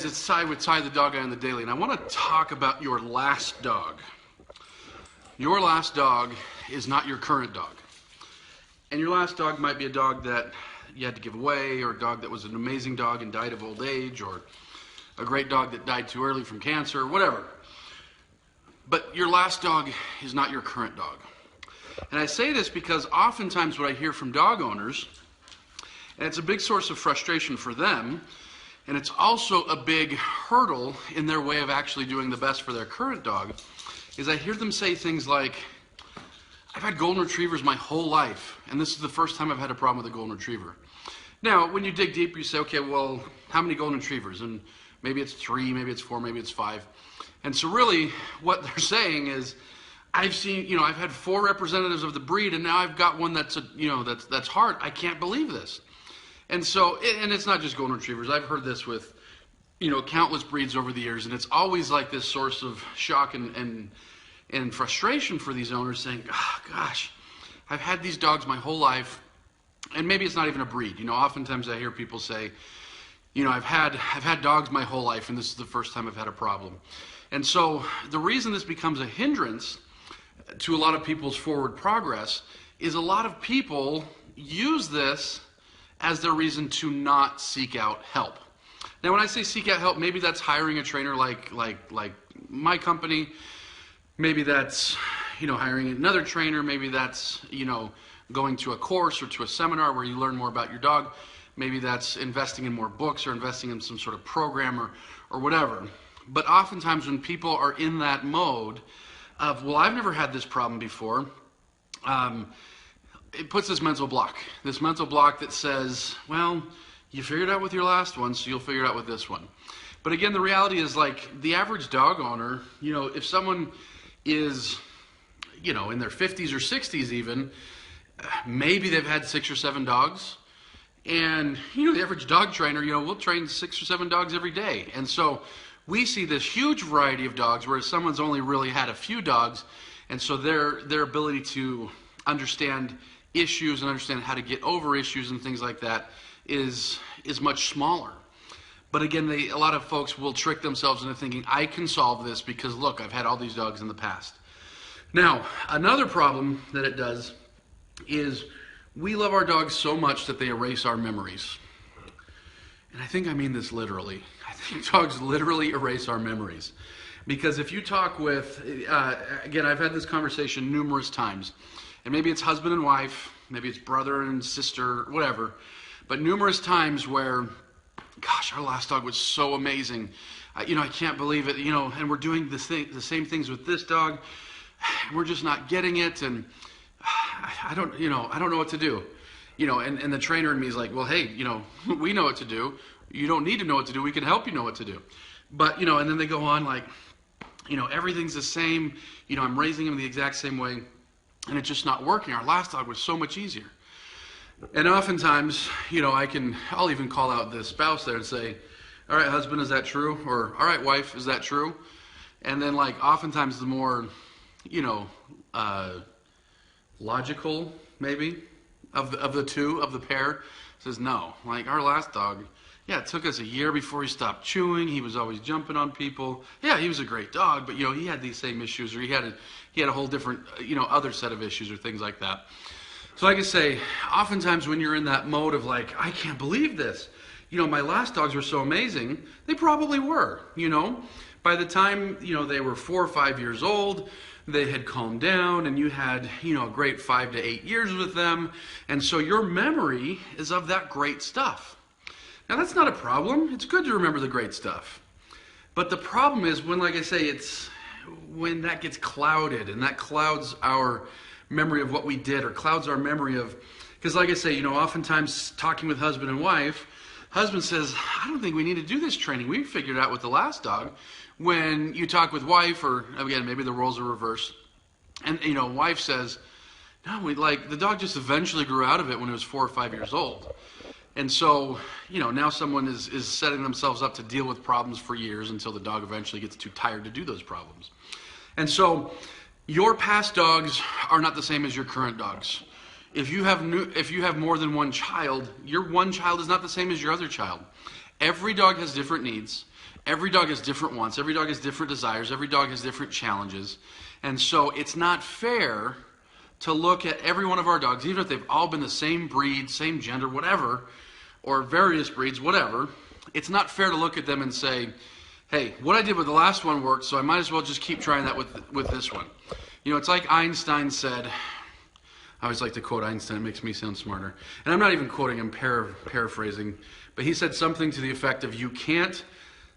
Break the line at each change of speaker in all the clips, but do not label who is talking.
it's Ty with Ty the Dog Guy on the Daily, and I want to talk about your last dog. Your last dog is not your current dog. And your last dog might be a dog that you had to give away, or a dog that was an amazing dog and died of old age, or a great dog that died too early from cancer, whatever. But your last dog is not your current dog. And I say this because oftentimes what I hear from dog owners, and it's a big source of frustration for them, and it's also a big hurdle in their way of actually doing the best for their current dog, is I hear them say things like, I've had golden retrievers my whole life, and this is the first time I've had a problem with a golden retriever. Now, when you dig deep, you say, okay, well, how many golden retrievers? And maybe it's 3, maybe it's 4, maybe it's 5. And so really, what they're saying is, I've had 4 representatives of the breed, and now I've got one that's hard. I can't believe this. And so, and it's not just golden retrievers. I've heard this with, countless breeds over the years, and it's always like this source of shock and frustration for these owners, saying, oh, gosh, I've had these dogs my whole life, and maybe it's not even a breed. Oftentimes I hear people say, I've had dogs my whole life, and this is the first time I've had a problem. And so the reason this becomes a hindrance to a lot of people's forward progress is a lot of people use this as their reason to not seek out help. Now, when I say seek out help, maybe that's hiring a trainer like my company. Maybe that's, hiring another trainer. Maybe that's, going to a course or to a seminar where you learn more about your dog. Maybe that's investing in more books or investing in some sort of program or whatever. But oftentimes when people are in that mode of, well, I've never had this problem before, it puts this mental block that says, well, you figured it out with your last one, so you'll figure it out with this one. But again, the reality is, like, the average dog owner, if someone is, in their 50s or 60s even, maybe they've had 6 or 7 dogs. And, the average dog trainer, we'll train 6 or 7 dogs every day. And so we see this huge variety of dogs, whereas someone's only really had a few dogs. And so their ability to understand issues and understand how to get over issues and things like that is much smaller. But again, a lot of folks will trick themselves into thinking, I can solve this because, look, I've had all these dogs in the past. Now, another problem that it does is we love our dogs so much that they erase our memories. And I think I mean this literally. I think dogs literally erase our memories. Because if you talk with, again, I've had this conversation numerous times, and maybe it's husband and wife, maybe it's brother and sister, whatever, but numerous times where, gosh, our last dog was so amazing. I can't believe it, and we're doing the same things with this dog. We're just not getting it, and I don't know what to do. And the trainer in me is like, well, hey, we know what to do. You don't need to know what to do. We can help you know what to do. But, and then they go on like, everything's the same. I'm raising him the exact same way, and it's just not working. Our last dog was so much easier. And oftentimes, I'll even call out the spouse there and say, all right, husband, is that true? Or, all right, wife, is that true? And then, like, oftentimes the more, logical, maybe, of the pair says, no. Like, our last dog, yeah, it took us a year before he stopped chewing. He was always jumping on people. Yeah, he was a great dog, but, he had these same issues, or he had a whole different, other set of issues or things like that. So like I say, oftentimes when you're in that mode of like, I can't believe this. My last dogs were so amazing. They probably were, By the time, they were 4 or 5 years old, they had calmed down, and you had, a great 5 to 8 years with them. And so your memory is of that great stuff. Now, that's not a problem. It's good to remember the great stuff. But the problem is when, like I say, it's when that gets clouded, and that clouds our memory of what we did, or clouds our memory of, because like I say, oftentimes talking with husband and wife, husband says, I don't think we need to do this training. We figured it out with the last dog. When you talk with wife, or again, maybe the roles are reversed, and wife says, no, the dog just eventually grew out of it when it was 4 or 5 years old. And so, now someone is setting themselves up to deal with problems for years until the dog eventually gets too tired to do those problems. And so, your past dogs are not the same as your current dogs. If you have more than one child, your one child is not the same as your other child. Every dog has different needs. Every dog has different wants, every dog has different desires, every dog has different challenges. And so it's not fair to look at every one of our dogs, even if they've all been the same breed, same gender, whatever, or various breeds, whatever. It's not fair to look at them and say, hey, what I did with the last one worked, so I might as well just keep trying that with this one. You know, it's like Einstein said. I always like to quote Einstein, it makes me sound smarter. And I'm not even quoting, I'm paraphrasing. But he said something to the effect of, you can't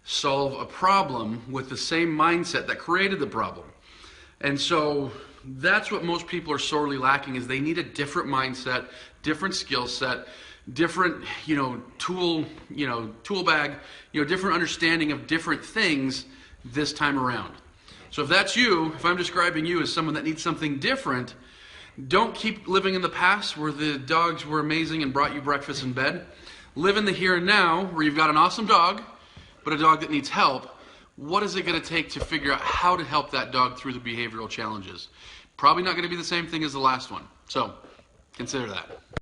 solve a problem with the same mindset that created the problem. And so that's what most people are sorely lacking, is they need a different mindset, different skill set, different, tool bag, different understanding of different things this time around. So if that's you, if I'm describing you as someone that needs something different, don't keep living in the past where the dogs were amazing and brought you breakfast in bed. Live in the here and now where you've got an awesome dog, but a dog that needs help. What is it going to take to figure out how to help that dog through the behavioral challenges? Probably not going to be the same thing as the last one. So consider that.